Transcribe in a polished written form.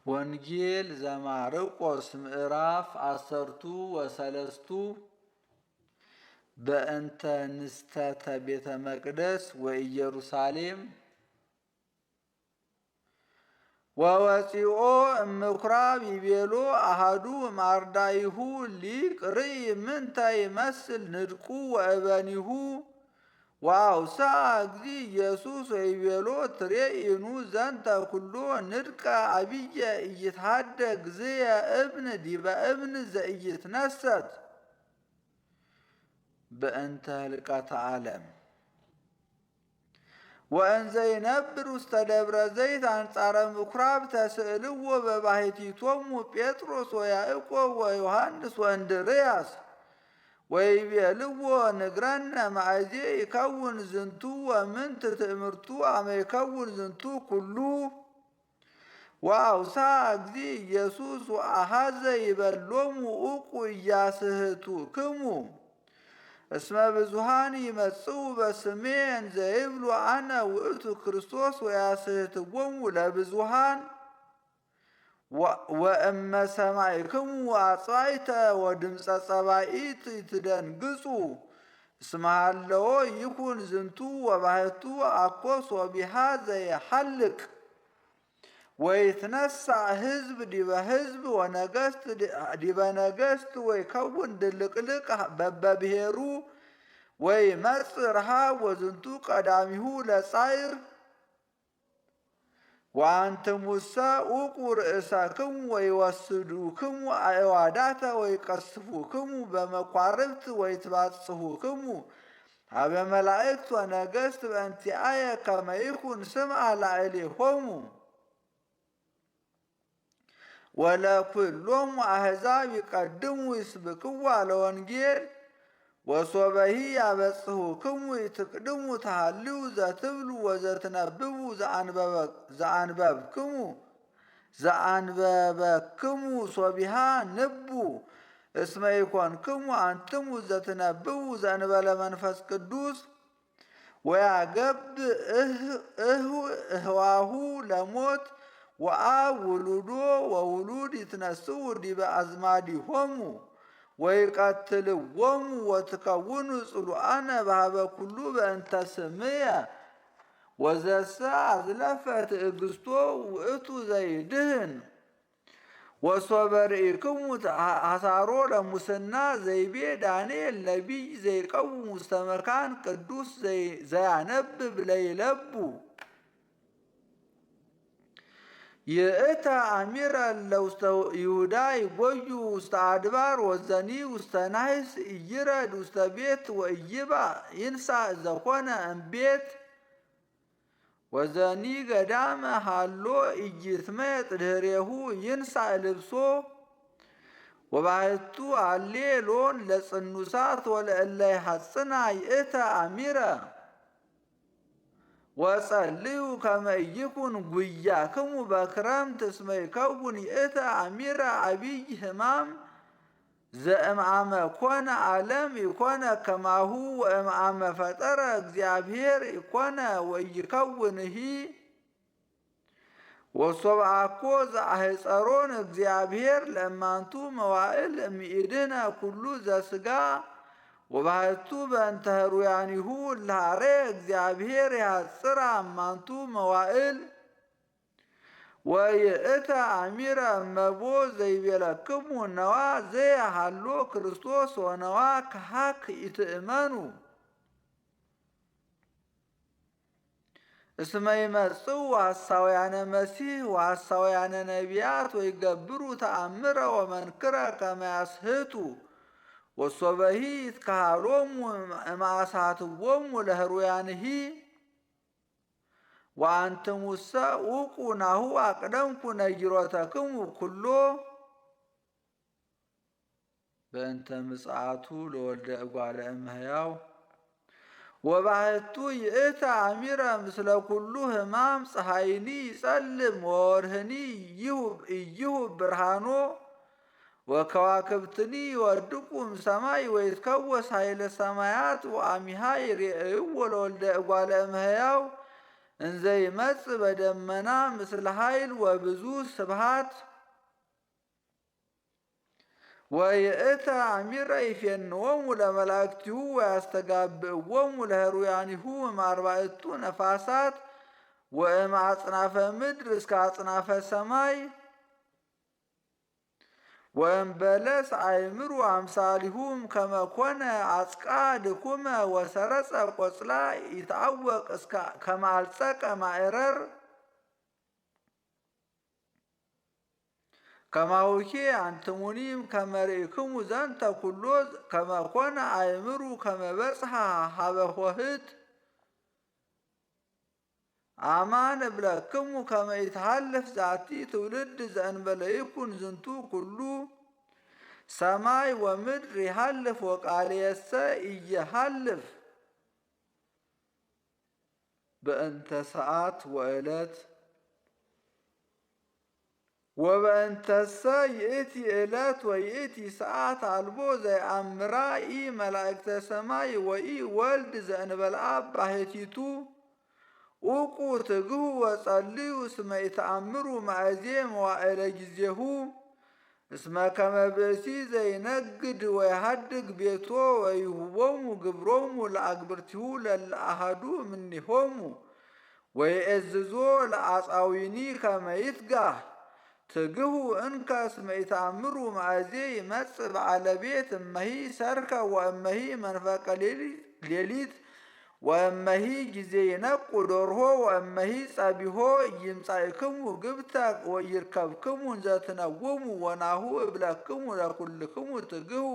ወንጌል ዘማርቆስ ምዕራፍ 13 በእንተ ንስተተ ቤተ መቅደስ ወኢየሩሳሌም ወወፂኦ እምኩራብ ይቤሎ አሃዱ ማርዳይሁ ሊቅ ርኢ ምንተ ይመስል ንድቁ ወእበኒሁ ዋውሳ እግዚ ኢየሱስ ወይቤሎ ትሬኢኑ ዘንተ ኩሎ ንድቀ አብየ ኢይትሃደግ ዝየ እብን ዲበ እብን ዘኢይትነሰት በእንተ ህልቀተ ዓለም ወእንዘ ይነብር ውስተ ደብረ ዘይት አንጻረ ምኩራብ ተስእልዎ በባሕቲቶሙ ጴጥሮስ ወያዕቆብ ወዮሐንስ ወእንድርያስ ወይቤልዎ ንግረነ ማእዜ ይከውን ዝንቱ ወምንት ትእምርቱ አመ ይከውን ዝንቱ ኩሉ ወአውሳ እግዚ ኢየሱስ ወአሐዘ ይበሎሙ ኡቁ ኢያስሕቱክሙ እስመ ብዙኃን ይመጽኡ በስሜ እንዘ ይብሉ አነ ውእቱ ክርስቶስ ወያስሕትዎሙ ለብዙኃን ወእመ ሰማዕክሙ አጽዋዕተ ወድምፀ ጸባኢት ይትደንግጹ እስመ ሀለዎ ይኩን ዝንቱ ወባሕቱ አኮ ሶቢሃ ዘይሐልቅ ወይትነሣእ ሕዝብ ዲበ ሕዝብ ወነገሥት ዲበ ነገሥት ወይከውን ድልቅልቅ በበብሔሩ ወይመጽእ ረሃብ ወዝንቱ ቀዳሚሁ ለጻዕር ወአንትሙሰ ኡቁ ርእሰክሙ ወይወስዱክሙ አዕዋዳተ ወይቀስፉክሙ በመኳርብት ወይትባጽሑክሙ ሀበ መላእክት ወነገሥት በእንቲአየ ከመ ይኩን ስምዐ ላዕሌሆሙ ወለኵሎሙ አሕዛብ ይቀድሙ ይስብክዋ ለወንጌል ወሶበሂ ያበጽሑክሙ ይትቅድሙ ተሃልዩ ዘትብሉ ወዘትነብቡ ዘአንበበክሙ ሶቢሃ ንቡ እስመ ይኮንክሙ አንትሙ ዘትነብቡ ዘእንበለ መንፈስ ቅዱስ ወያገብ እህዋሁ ለሞት ወአብ ውሉዶ ወውሉድ ይትነስኡ ዲበ አዝማዲሆሙ ወይቀትልዎሙ ወትከውኑ ጽሉአነ በሀበ ኩሉ በእንተ ስምየ ወዘሰ አዝለፈ ትዕግሥቶ ውእቱ ዘይድህን ወሶበ ርኢክሙ ሐሳሮ ለሙስና ዘይቤ ዳንኤል ነቢይ ዘይቀውም ውስተ መካን ቅዱስ ዘያነብብ ለይለቡ ይእተ አሚረ ለውስተ ይሁዳ ይጎዩ ውስተ አድባር ወዘኒ ውስተ ናሕስ ኢይረድ ውስተ ቤት ወኢይባእ ይንሣእ ዘኮነ እምቤት ወዘኒ ገዳመ ሃሎ ኢይትመየጥ ድኅሬሁ ይንሣእ ልብሶ ወባሕቱ አሌ ሎን ለጽኑሳት ወለእለ ይሐጽና ይእተ አሚረ ወጸልዩ ከመ ኢይኩን ጉያክሙ በክረምት እስመ ይከውን ይእተ አሚረ አቢይ ሕማም ዘእምአመ ኮነ ዓለም ይኮነ ከማሁ ወእምአመ ፈጠረ እግዚአብሔር ይኮነ ወይከውንሂ ወሶበ አኮ ዘአሕፀሮን እግዚአብሔር ለእማንቱ መዋዕል እምኢድነ ኩሉ ዘሥጋ ወባሕቱ በእንተ ኅሩያኒሁ እልሃሬ እግዚአብሔር ያጽራ እማንቱ መዋዕል ወይእተ አሚረ እመቦ ዘይቤለክሙ ነዋ ዘየሃሎ ክርስቶስ ወነዋ ከሃክ ይትእመኑ እስመ ይመጽኡ ሐሳውያነ መሲሕ ወሐሳውያነ ነቢያት ወይገብሩ ተአምረ ወመንክረ ከመ ያስሕቱ ወሶበሂ ይትከሃሎሙ እምአሳትዎሙ ለኅሩያንሂ ወአንትሙሰ ኡቁ ናሁ አቅደምኩ ነጊሮተክሙ ኩሎ በእንተ ምጽአቱ ለወልደ እጓለ እመሕያው ወባሕቱ ይእተ አሚረ ምስለ ኩሉ ሕማም ፀሐይኒ ይጸልም ወወርህኒ ኢይሁብ ብርሃኖ ወከዋክብትኒ ይወድቁ እምሰማይ ወይትከወስ ኃይለ ሰማያት ወአሚሃ ይሬእይዎ ለወልደ እጓለ እመሕያው እንዘ ይመጽእ በደመና ምስለ ኃይል ወብዙ ስብሃት ወይእተ አሚረ ይፌንዎሙ ለመላእክቲሁ ወያስተጋብእዎሙ ለህሩያኒሁ እምአርባዕቱ ነፋሳት ወእምአጽናፈ ምድር እስከ አጽናፈ ሰማይ ወእምበለስ አእምሩ አምሳሊሁም ከመ ኮነ አጽቃ ድኩመ ወሰረጸ ቆጽላ ይትዐወቅ ከመ አልጸቀ ማዕረር ከማሁኬ አንትሙኒም ከመ ርኢክሙ ዘንተ ኩሎ ከመ ኮነ አእምሩ ከመ በጽሐ ሀበ ኆኅት አማን እብለክሙ ከመ ይትሃልፍ ዛቲ ትውልድ ዘእንበለ ይኩን ዝንቱ ኩሉ ሰማይ ወምድር ይሃልፍ ወቃልየሰ ኢይሃልፍ በእንተ ሰዓት ወዕለት ወበእንተሰ ይእቲ ዕለት ወይእቲ ሰዓት አልቦ ዘየአምራ ኢ መላእክተ ሰማይ ወኢ ወልድ ዘእንበለ አብ ባሕቲቱ ኡቁ ትግሁ ወጸልዩ እስመ ይተአምሩ ማእዜ መዋዕለ ጊዜሁ እስመ ከመ ብእሲ ዘይነግድ ወይሃድግ ቤቶ ወይሁቦሙ ግብሮሙ ለአግብርቲሁ ለእለ አሐዱ እምኔሆሙ ወይእዝዞ ለአጻዊኒ ከመ ይትጋህ ትግሁ እንከ እስመ ይተአምሩ ማእዜ ይመጽእ በዓለ ቤት እመሂ ሰርከ ወእመሂ መንፈቀ ሌሊት ወእመሂ ጊዜ ይነቁ ዶርሆ ወእመሂ ጸቢሖ ይምጻእክሙ ግብተ ወይርከብክሙ እንዘ ትነውሙ ወናሁ እብለክሙ ለኩልክሙ ትግሁ